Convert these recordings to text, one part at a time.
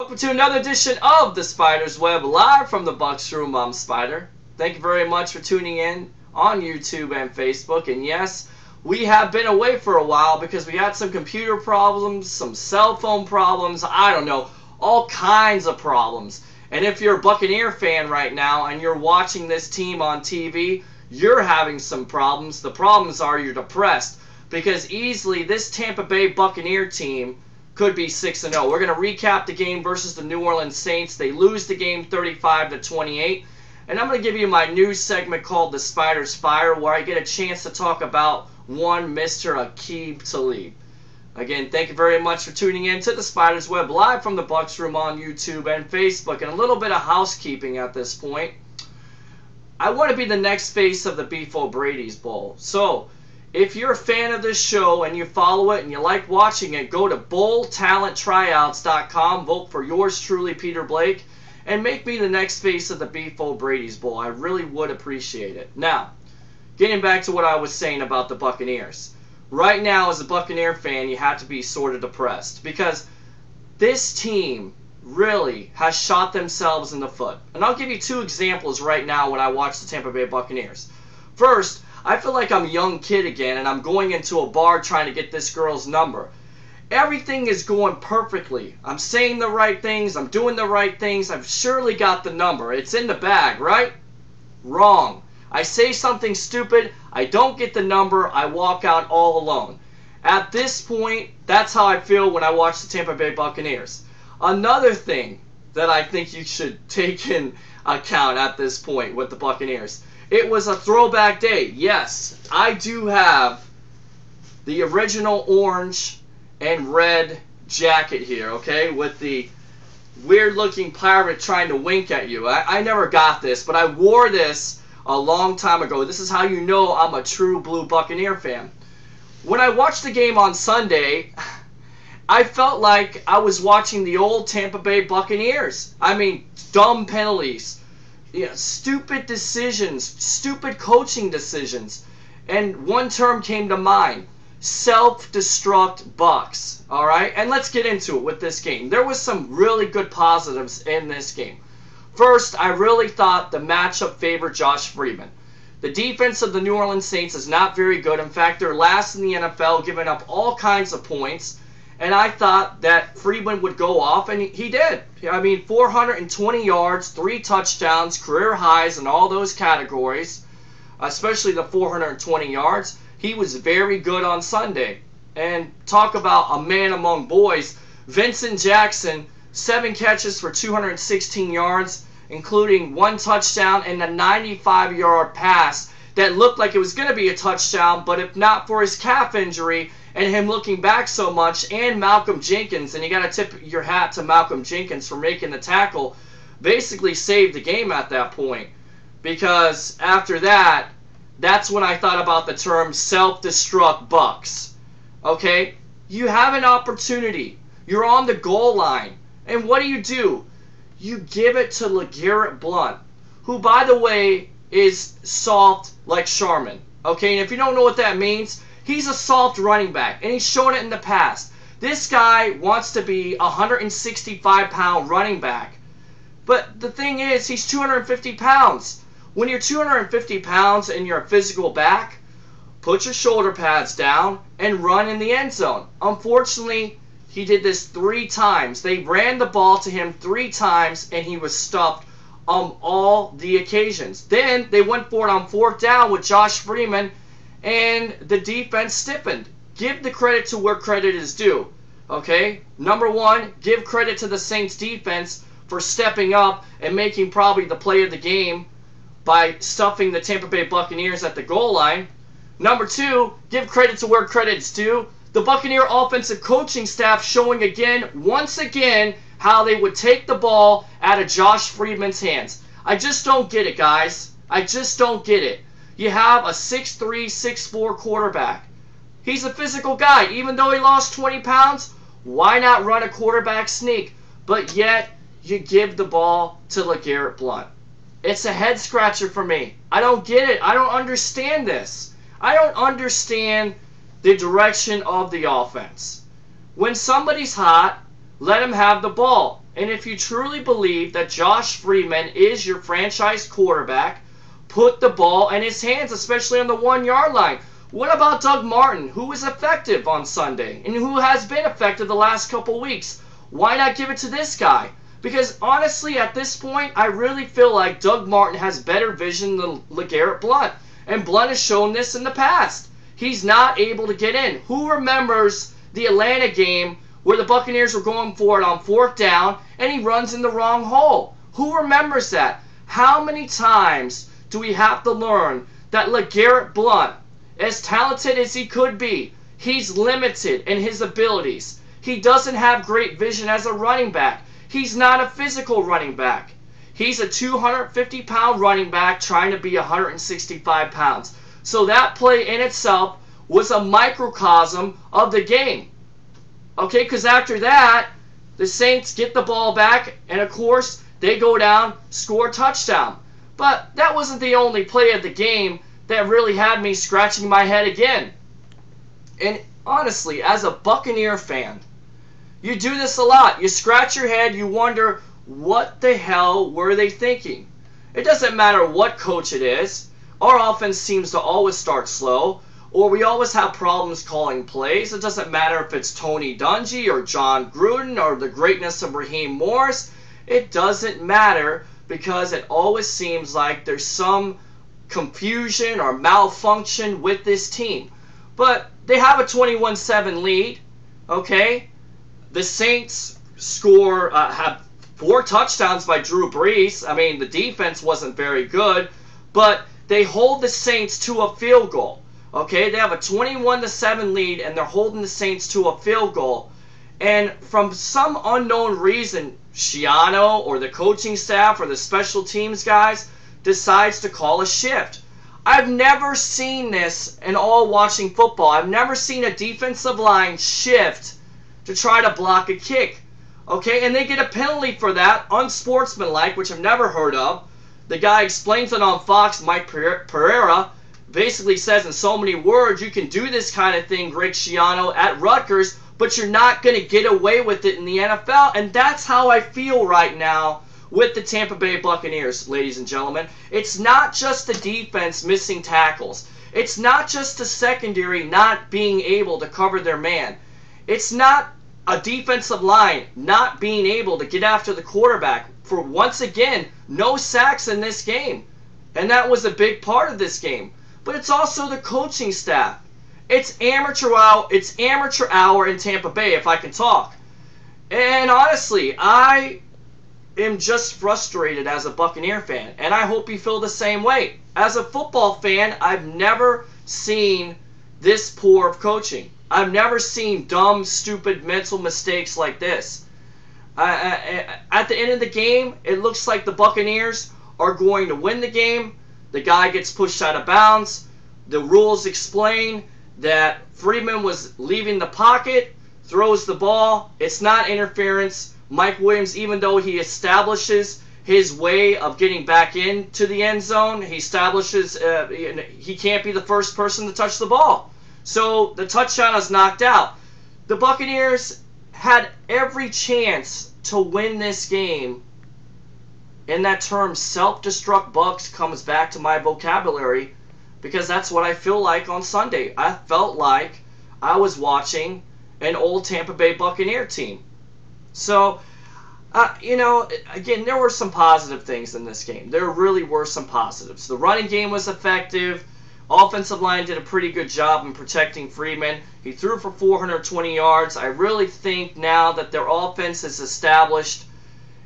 Welcome to another edition of the Spyder's Web, live from the Bucs room. I'm Spyder. Thank you very much for tuning in on YouTube and Facebook. And yes, we have been away for a while because we had some computer problems, some cell phone problems, I don't know, all kinds of problems. And if you're a Buccaneer fan right now and you're watching this team on TV, you're having some problems. The problems are you're depressed because easily this Tampa Bay Buccaneer team could be 6-0. We're going to recap the game versus the New Orleans Saints. They lose the game 35-28. And I'm going to give you my news segment called the Spyder's Fire, where I get a chance to talk about one Mr. Aqib Talib. Again, thank you very much for tuning in to the Spyder's Web, live from the Bucs room on YouTube and Facebook. And a little bit of housekeeping at this point. I want to be the next face of the Beef O'Brady's Bowl. So, if you're a fan of this show and you follow it and you like watching it, go to bowltalenttryouts.com, vote for yours truly, Peter Blake, and make me the next face of the Beef O'Brady's Bowl. I really would appreciate it. Now, getting back to what I was saying about the Buccaneers. Right now, as a Buccaneer fan, you have to be sort of depressed because this team really has shot themselves in the foot. And I'll give you two examples right now when I watch the Tampa Bay Buccaneers. First, I feel like I'm a young kid again and I'm going into a bar trying to get this girl's number. Everything is going perfectly. I'm saying the right things. I'm doing the right things. I've surely got the number. It's in the bag, right? Wrong. I say something stupid. I don't get the number. I walk out all alone. At this point, that's how I feel when I watch the Tampa Bay Buccaneers. Another thing that I think you should take in account at this point with the Buccaneers. It was a throwback day. Yes, I do have the original orange and red jacket here, okay, with the weird-looking pirate trying to wink at you. I never got this, but I wore this a long time ago. This is how you know I'm a true blue Buccaneer fan. When I watched the game on Sunday, I felt like I was watching the old Tampa Bay Buccaneers. I mean, dumb penalties. Yeah, stupid decisions, stupid coaching decisions. And one term came to mind, self-destruct Bucs. All right, and let's get into it with this game. There was some really good positives in this game. First, I really thought the matchup favored Josh Freeman. The defense of the New Orleans Saints is not very good. In fact, they're last in the NFL, giving up all kinds of points. And I thought that Freeman would go off, and he did. I mean, 420 yards, 3 touchdowns, career highs in all those categories, especially the 420 yards. He was very good on Sunday. And talk about a man among boys. Vincent Jackson, 7 catches for 216 yards, including 1 touchdown and a 95-yard pass that looked like it was going to be a touchdown, but if not for his calf injury and him looking back so much, and Malcolm Jenkins, and you got to tip your hat to Malcolm Jenkins for making the tackle, basically saved the game at that point. Because after that, that's when I thought about the term self-destruct Bucs. Okay? You have an opportunity. You're on the goal line. And what do? You give it to LeGarrette Blount, who, by the way, is soft like Charmin. Okay? And if you don't know what that means, he's a soft running back, and he's shown it in the past. This guy wants to be a 165-pound running back. But the thing is, he's 250 pounds. When you're 250 pounds and you're a physical back, put your shoulder pads down and run in the end zone. Unfortunately, he did this 3 times. They ran the ball to him 3 times, and he was stuffed on all the occasions. Then they went for it on 4th down with Josh Freeman, and the defense stiffened. Give the credit to where credit is due. Okay? Number one, give credit to the Saints defense for stepping up and making probably the play of the game by stuffing the Tampa Bay Buccaneers at the goal line. Number two, give credit to where credit is due. The Buccaneer offensive coaching staff showing once again, how they would take the ball out of Josh Freeman's hands. I just don't get it, guys. I just don't get it. You have a 6'3", 6'4" quarterback. He's a physical guy. Even though he lost 20 pounds, why not run a quarterback sneak? But yet, you give the ball to LeGarrette Blount. It's a head scratcher for me. I don't get it. I don't understand this. I don't understand the direction of the offense. When somebody's hot, let him have the ball. And if you truly believe that Josh Freeman is your franchise quarterback, put the ball in his hands, especially on the 1-yard line. What about Doug Martin, who was effective on Sunday and who has been effective the last couple weeks? Why not give it to this guy? Because honestly, at this point, I really feel like Doug Martin has better vision than LeGarrette Blount. And Blount has shown this in the past. He's not able to get in. Who remembers the Atlanta game where the Buccaneers were going for it on 4th down and he runs in the wrong hole? Who remembers that? How many times do we have to learn that LeGarrette Blount, as talented as he could be, he's limited in his abilities. He doesn't have great vision as a running back. He's not a physical running back. He's a 250-pound running back trying to be 165 pounds. So that play in itself was a microcosm of the game. Okay, because after that, the Saints get the ball back, and of course, they go down, score a touchdown. But that wasn't the only play of the game that really had me scratching my head again. And honestly, as a Buccaneer fan, you do this a lot. You scratch your head, you wonder, what the hell were they thinking? It doesn't matter what coach it is. Our offense seems to always start slow, or we always have problems calling plays. It doesn't matter if it's Tony Dungy or John Gruden or the greatness of Raheem Morris. It doesn't matter because it always seems like there's some confusion or malfunction with this team. But they have a 21-7 lead, okay? The Saints have 4 touchdowns by Drew Brees. I mean, the defense wasn't very good, but they hold the Saints to a field goal, okay? They have a 21-7 lead, and they're holding the Saints to a field goal. And from some unknown reason, Schiano or the coaching staff or the special teams guys decides to call a shift. I've never seen this in all watching football. I've never seen a defensive line shift to try to block a kick. Okay, and they get a penalty for that, unsportsmanlike, which I've never heard of. The guy explains it on Fox, Mike Pereira, basically says in so many words, you can do this kind of thing, Greg Schiano, at Rutgers, but you're not going to get away with it in the NFL. And that's how I feel right now with the Tampa Bay Buccaneers, ladies and gentlemen. It's not just the defense missing tackles. It's not just the secondary not being able to cover their man. It's not a defensive line not being able to get after the quarterback. For once again, no sacks in this game. And that was a big part of this game. But it's also the coaching staff. It's amateur hour in Tampa Bay, if I can talk. And honestly, I am just frustrated as a Buccaneer fan, and I hope you feel the same way. As a football fan, I've never seen this poor of coaching. I've never seen dumb, stupid mental mistakes like this. At the end of the game, it looks like the Buccaneers are going to win the game. The guy gets pushed out of bounds. The rules explain that Freeman was leaving the pocket, throws the ball. It's not interference. Mike Williams, even though he establishes his way of getting back into the end zone, he establishes he can't be the first person to touch the ball. So the touchdown is knocked out. The Buccaneers had every chance to win this game. And that term self-destruct Bucs comes back to my vocabulary because that's what I feel like on Sunday. I felt like I was watching an old Tampa Bay Buccaneer team. So, again, there were some positive things in this game. There really were some positives. The running game was effective. Offensive line did a pretty good job in protecting Freeman. He threw for 420 yards. I really think now that their offense has established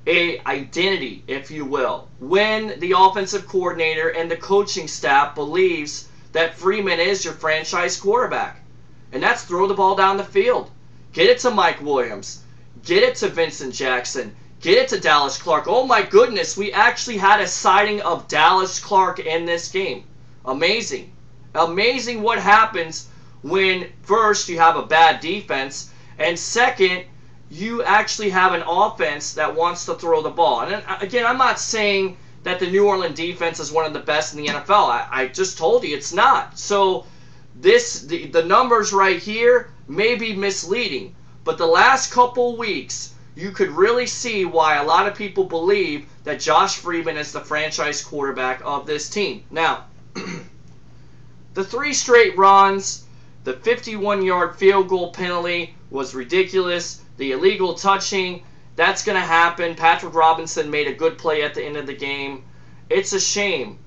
a identity, if you will, when the offensive coordinator and the coaching staff believes that Freeman is your franchise quarterback. And that's throw the ball down the field. Get it to Mike Williams. Get it to Vincent Jackson. Get it to Dallas Clark. Oh my goodness, we actually had a sighting of Dallas Clark in this game. Amazing. Amazing what happens when first you have a bad defense and second, you actually have an offense that wants to throw the ball. And again, I'm not saying that the New Orleans defense is one of the best in the NFL. I just told you it's not. So the numbers right here may be misleading. But the last couple weeks, you could really see why a lot of people believe that Josh Freeman is the franchise quarterback of this team. Now, the 3 straight runs, the 51-yard field goal penalty was ridiculous. The illegal touching, that's going to happen. Patrick Robinson made a good play at the end of the game. It's a shame.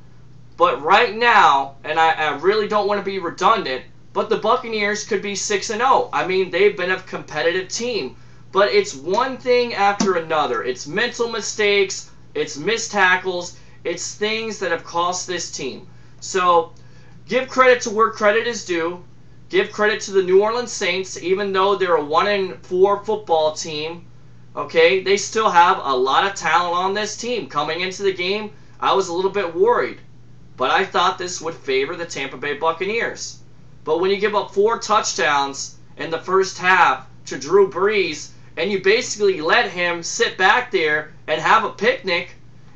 But right now, and I really don't want to be redundant, but the Buccaneers could be 6-0. I mean, they've been a competitive team. But it's one thing after another. It's mental mistakes. It's missed tackles. It's things that have cost this team. So, give credit to where credit is due. Give credit to the New Orleans Saints, even though they're a 1-4 football team. Okay, they still have a lot of talent on this team. Coming into the game, I was a little bit worried. But I thought this would favor the Tampa Bay Buccaneers. But when you give up 4 touchdowns in the first half to Drew Brees, and you basically let him sit back there and have a picnic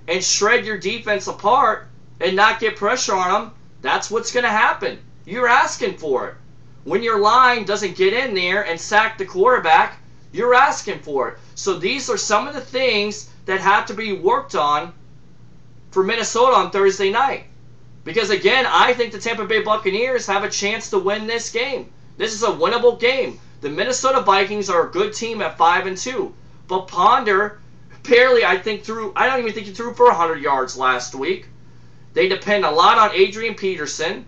and shred your defense apart and not get pressure on them, that's what's going to happen. You're asking for it. When your line doesn't get in there and sack the quarterback, you're asking for it. So these are some of the things that have to be worked on for Minnesota on Thursday night. Because again, I think the Tampa Bay Buccaneers have a chance to win this game. This is a winnable game. The Minnesota Vikings are a good team at 5-2. But Ponder barely, I don't even think he threw for 100 yards last week. They depend a lot on Adrian Peterson.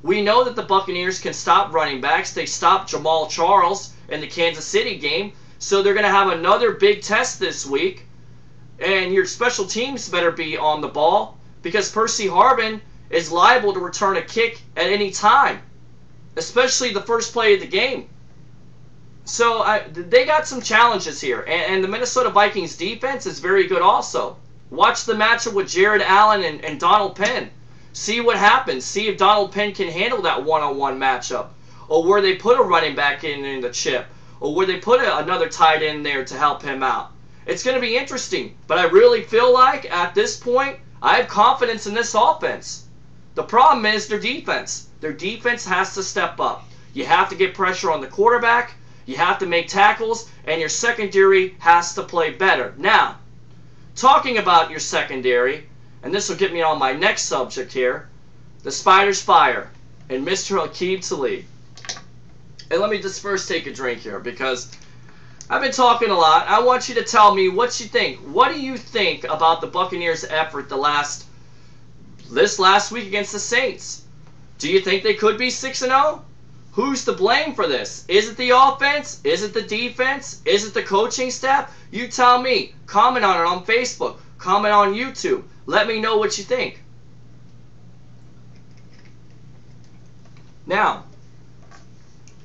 We know that the Buccaneers can stop running backs. They stopped Jamal Charles in the Kansas City game. So they're going to have another big test this week. And your special teams better be on the ball, because Percy Harvin is liable to return a kick at any time, especially the first play of the game. So they got some challenges here. And the Minnesota Vikings defense is very good also. Watch the matchup with Jared Allen and Donald Penn. See what happens. See if Donald Penn can handle that one-on-one matchup. Or where they put a running back in the chip. Or where they put another tight end there to help him out. It's going to be interesting. But I really feel like at this point, I have confidence in this offense. The problem is their defense. Their defense has to step up. You have to get pressure on the quarterback. You have to make tackles. And your secondary has to play better. Now, talking about your secondary, and this will get me on my next subject here, the Spyder's fire and Mr. Aqib Talib. And let me just first take a drink here, because I've been talking a lot. I want you to tell me what you think. What do you think about the Buccaneers' effort this last week against the Saints? Do you think they could be 6-0? Who's to blame for this? Is it the offense? Is it the defense? Is it the coaching staff? You tell me. Comment on it on Facebook. Comment on YouTube. Let me know what you think. Now,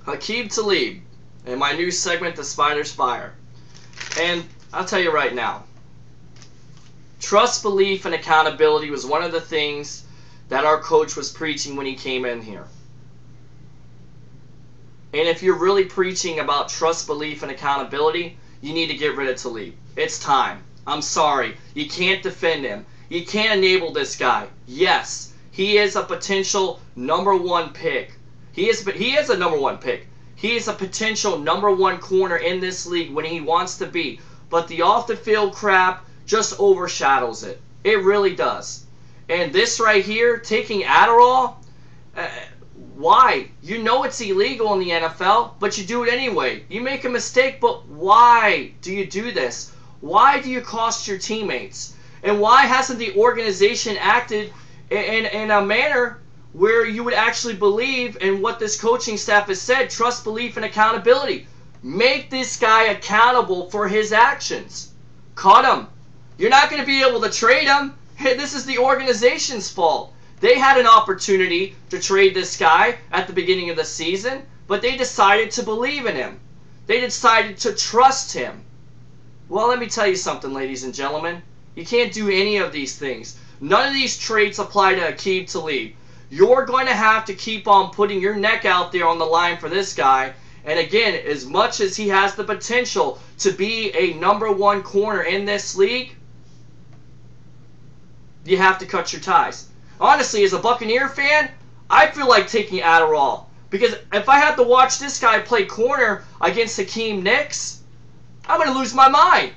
Aqib Talib and my new segment, The Spyder's Fire. And I'll tell you right now, trust, belief, and accountability was one of the things that our coach was preaching when he came in here. And if you're really preaching about trust, belief, and accountability, you need to get rid of Talib. It's time. I'm sorry. You can't defend him. You can't enable this guy. Yes, he is a potential #1 pick. He is a #1 pick. He is a potential #1 corner in this league when he wants to be. But the off-the-field crap just overshadows it. It really does. And this right here, taking Adderall, why? You know it's illegal in the NFL, but you do it anyway. You make a mistake, but why do you do this? Why do you cost your teammates? And why hasn't the organization acted in a manner where you would actually believe in what this coaching staff has said? Trust, belief, and accountability. Make this guy accountable for his actions. Cut him. You're not going to be able to trade him. This is the organization's fault. They had an opportunity to trade this guy at the beginning of the season, but they decided to believe in him. They decided to trust him. Well, let me tell you something, ladies and gentlemen. You can't do any of these things. None of these traits apply to Aqib Talib. You're going to have to keep on putting your neck out there on the line for this guy. And again, as much as he has the potential to be a #1 corner in this league, you have to cut your ties. Honestly, as a Buccaneer fan, I feel like taking Adderall. Because if I have to watch this guy play corner against Hakeem Nicks, I'm going to lose my mind.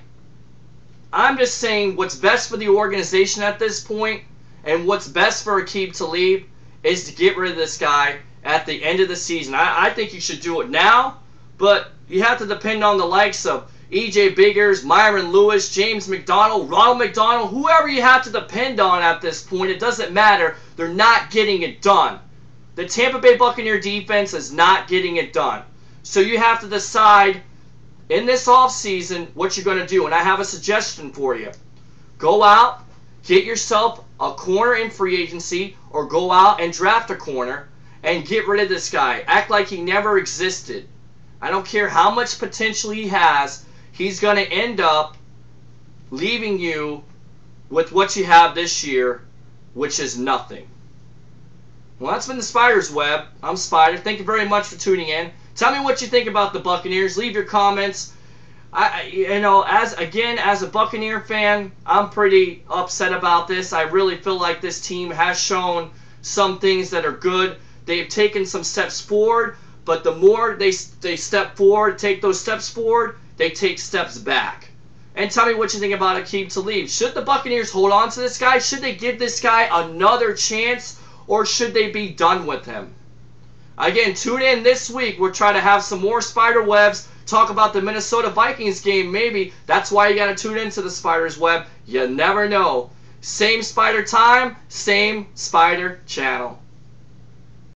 I'm just saying what's best for the organization at this point and what's best for Aqib Talib is to get rid of this guy at the end of the season. I think you should do it now, but you have to depend on the likes of E.J. Biggers, Myron Lewis, James McDonald, Ronald McDonald, whoever you have to depend on at this point. It doesn't matter. They're not getting it done. The Tampa Bay Buccaneer defense is not getting it done. So you have to decide in this offseason what you're going to do. And I have a suggestion for you. Go out, get yourself a corner in free agency, or go out and draft a corner and get rid of this guy. Act like he never existed. I don't care how much potential he has. He's going to end up leaving you with what you have this year, which is nothing. Well, that's been the Spyder's Web. I'm Spyder. Thank you very much for tuning in. Tell me what you think about the Buccaneers. Leave your comments. As a Buccaneer fan, I'm pretty upset about this. I really feel like this team has shown some things that are good. They've taken some steps forward, but the more they step forward, take those steps forward, they take steps back. And tell me what you think about Aqib Talib. Should the Buccaneers hold on to this guy? Should they give this guy another chance? Or should they be done with him? Again, tune in this week. We'll try to have some more Spyder Webs. Talk about the Minnesota Vikings game, maybe. That's why you got to tune into the Spyder's Web. You never know. Same Spyder time, same Spyder channel.